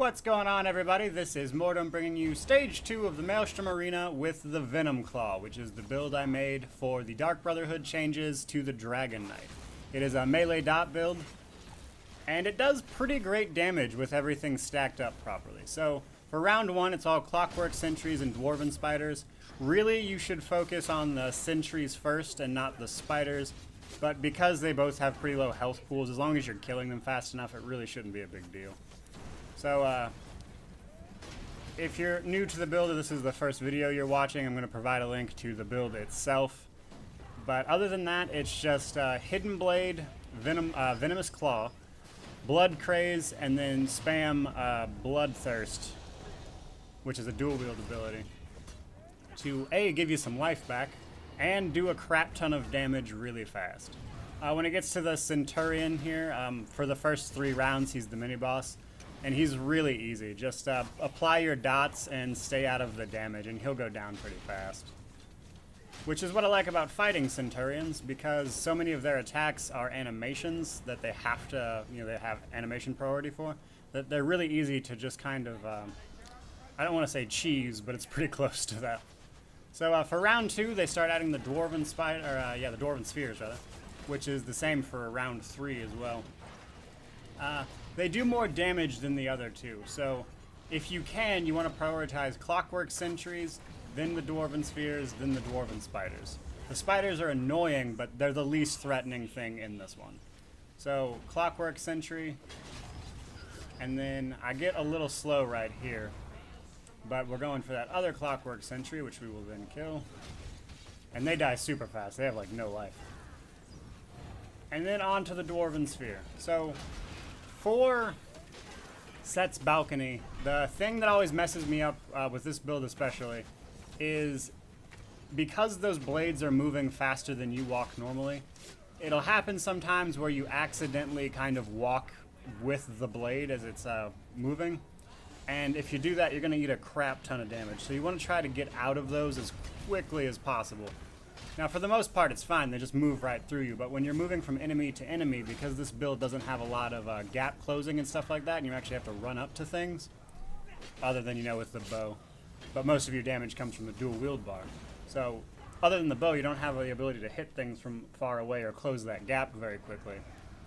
What's going on, everybody? This is Mortym bringing you Stage 2 of the Maelstrom Arena with the Venom Claw, which is the build I made for the Dark Brotherhood changes to the Dragon Knight. It is a melee dot build, and it does pretty great damage with everything stacked up properly. So, for round 1, it's all Clockwork Sentries and Dwarven Spiders. Really, you should focus on the Sentries first and not the Spiders, but because they both have pretty low health pools, as long as you're killing them fast enough, it really shouldn't be a big deal. So, if you're new to the build or this is the first video you're watching, I'm going to provide a link to the build itself. But other than that, it's just Hidden Blade, Venomous Claw, Blood Craze, and then spam Bloodthirst, which is a dual wield ability, to A, give you some life back, and do a crap ton of damage really fast. When it gets to the Centurion here, for the first 3 rounds, he's the mini-boss. And he's really easy. Just apply your dots and stay out of the damage, and he'll go down pretty fast. Which is what I like about fighting Centurions, because so many of their attacks are animations that they have to, they have animation priority for, that they're really easy to just kind of, I don't want to say cheese, but it's pretty close to that. So for round 2, they start adding the Dwarven the Dwarven Spheres, rather, which is the same for round 3 as well. They do more damage than the other two, so if you can, you want to prioritize Clockwork Sentries, then the Dwarven Spheres, then the Dwarven Spiders. The Spiders are annoying, but they're the least threatening thing in this one. So, Clockwork Sentry, and then I get a little slow right here, but we're going for that other Clockwork Sentry, which we will then kill. And they die super fast, they have like no life. And then on to the Dwarven Sphere. So, for Seht's balcony, the thing that always messes me up with this build especially is because those blades are moving faster than you walk normally, it'll happen sometimes where you accidentally kind of walk with the blade as it's moving, and if you do that, you're going to eat a crap ton of damage. So you want to try to get out of those as quickly as possible. Now, for the most part, it's fine. They just move right through you. But when you're moving from enemy to enemy, because this build doesn't have a lot of gap closing and stuff like that, and you actually have to run up to things, other than, with the bow. But most of your damage comes from the dual wield bar. So, other than the bow, you don't have the ability to hit things from far away or close that gap very quickly.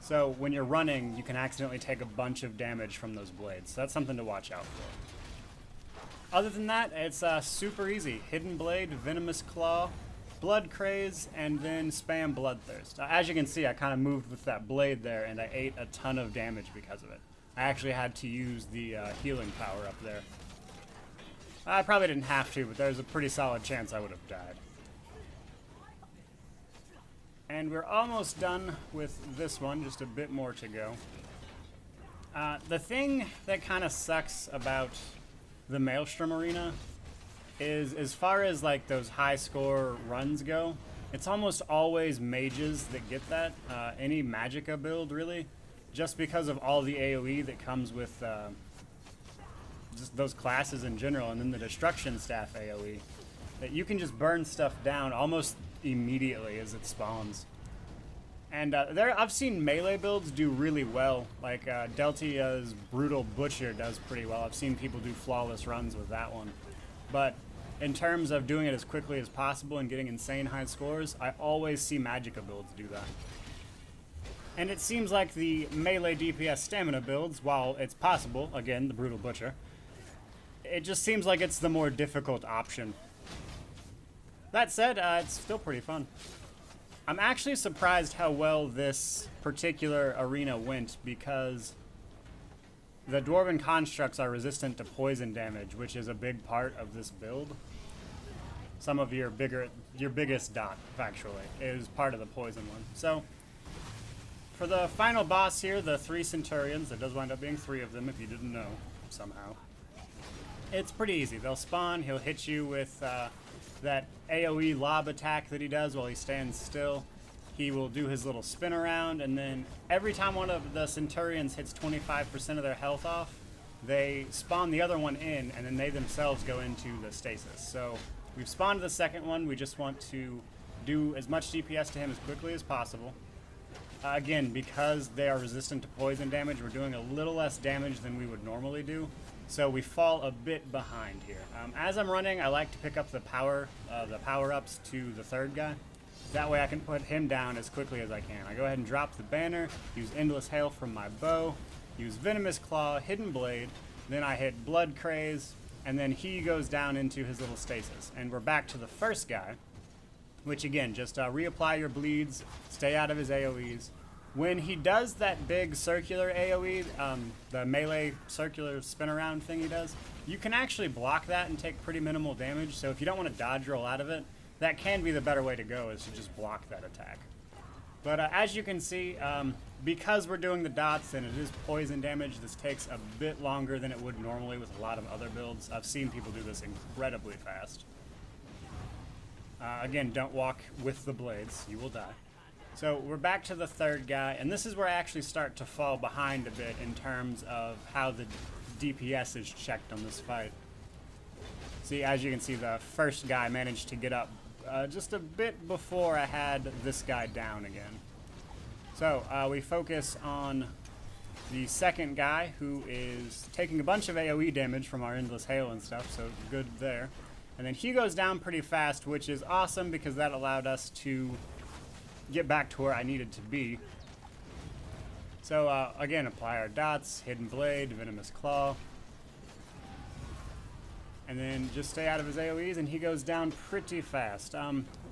So, when you're running, you can accidentally take a bunch of damage from those blades. So that's something to watch out for. Other than that, it's super easy. Hidden Blade, Venomous Claw, Blood Craze, and then spam Bloodthirst. As you can see, I kind of moved with that blade there, and I ate a ton of damage because of it. I actually had to use the healing power up there. I probably didn't have to, but there's a pretty solid chance I would have died. And we're almost done with this one, just a bit more to go. The thing that kind of sucks about the Maelstrom Arena is, as far as like those high score runs go, it's almost always mages that get that, any Magicka build really, just because of all the AoE that comes with just those classes in general, and then the destruction staff AoE, that you can just burn stuff down almost immediately as it spawns. And I've seen melee builds do really well, like Deltia's Brutal Butcher does pretty well. I've seen people do flawless runs with that one. But in terms of doing it as quickly as possible and getting insane high scores, I always see Magicka builds do that. And it seems like the melee DPS stamina builds, while it's possible, again, the Brutal Butcher, it just seems like it's the more difficult option. That said, it's still pretty fun. I'm actually surprised how well this particular arena went, because the Dwarven constructs are resistant to poison damage, which is a big part of this build. Some of your biggest dot, factually, is part of the poison one. So, for the final boss here, the 3 Centurions, there does wind up being 3 of them if you didn't know, somehow. It's pretty easy. They'll spawn, he'll hit you with that AoE lob attack that he does while he stands still. He will do his little spin around, and then every time one of the Centurions hits 25% of their health off, they spawn the other one in, and then they themselves go into the stasis. So we've spawned the second one. We just want to do as much DPS to him as quickly as possible. again, because they are resistant to poison damage, we're doing a little less damage than we would normally do. So we fall a bit behind here. As I'm running, I like to pick up the power-ups to the third guy. That way I can put him down as quickly as I can. I go ahead and drop the banner, use Endless Hail from my bow, use Venomous Claw, Hidden Blade, then I hit Blood Craze, and then he goes down into his little stasis. And we're back to the first guy, which again, just reapply your bleeds, stay out of his AoEs. When he does that big circular AoE, the melee circular spin around thing he does, you can actually block that and take pretty minimal damage. So if you don't want to dodge roll out of it, that can be the better way to go, is to just block that attack. But as you can see, because we're doing the dots and it is poison damage, this takes a bit longer than it would normally with a lot of other builds. I've seen people do this incredibly fast. Again, don't walk with the blades, you will die. So we're back to the third guy, and this is where I actually start to fall behind a bit in terms of how the DPS is checked on this fight. See, as you can see, the first guy managed to get up just a bit before I had this guy down again. So we focus on the second guy, who is taking a bunch of AoE damage from our Endless Hail and stuff, so good there. And then he goes down pretty fast, which is awesome because that allowed us to get back to where I needed to be. So again, apply our dots, Hidden Blade, Venomous Claw, and then just stay out of his AoEs, and he goes down pretty fast.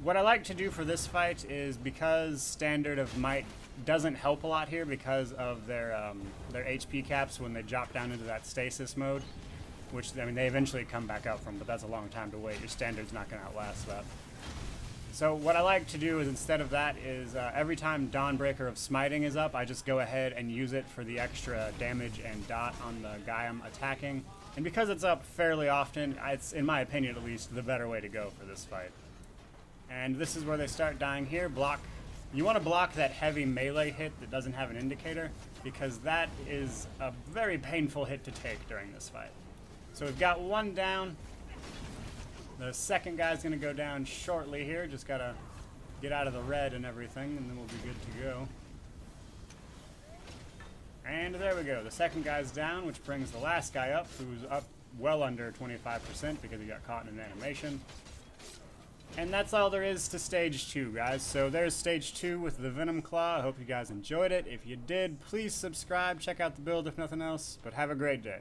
What I like to do for this fight is, because Standard of Might doesn't help a lot here because of their HP caps when they drop down into that stasis mode, which, I mean, they eventually come back out from, but that's a long time to wait. Your Standard's not going to outlast that. So what I like to do is, instead of that, is every time Dawnbreaker of Smiting is up, I just go ahead and use it for the extra damage and dot on the guy I'm attacking. And because it's up fairly often, it's, in my opinion at least, the better way to go for this fight. And this is where they start dying here. Block. You want to block that heavy melee hit that doesn't have an indicator, because that is a very painful hit to take during this fight. So we've got one down. The second guy's going to go down shortly here. Just got to get out of the red and everything, and then we'll be good to go. And there we go. The second guy's down, which brings the last guy up, who's up well under 25% because he got caught in an animation. And that's all there is to Stage 2, guys. So there's Stage 2 with the Venom Claw. I hope you guys enjoyed it. If you did, please subscribe. Check out the build if nothing else. But have a great day.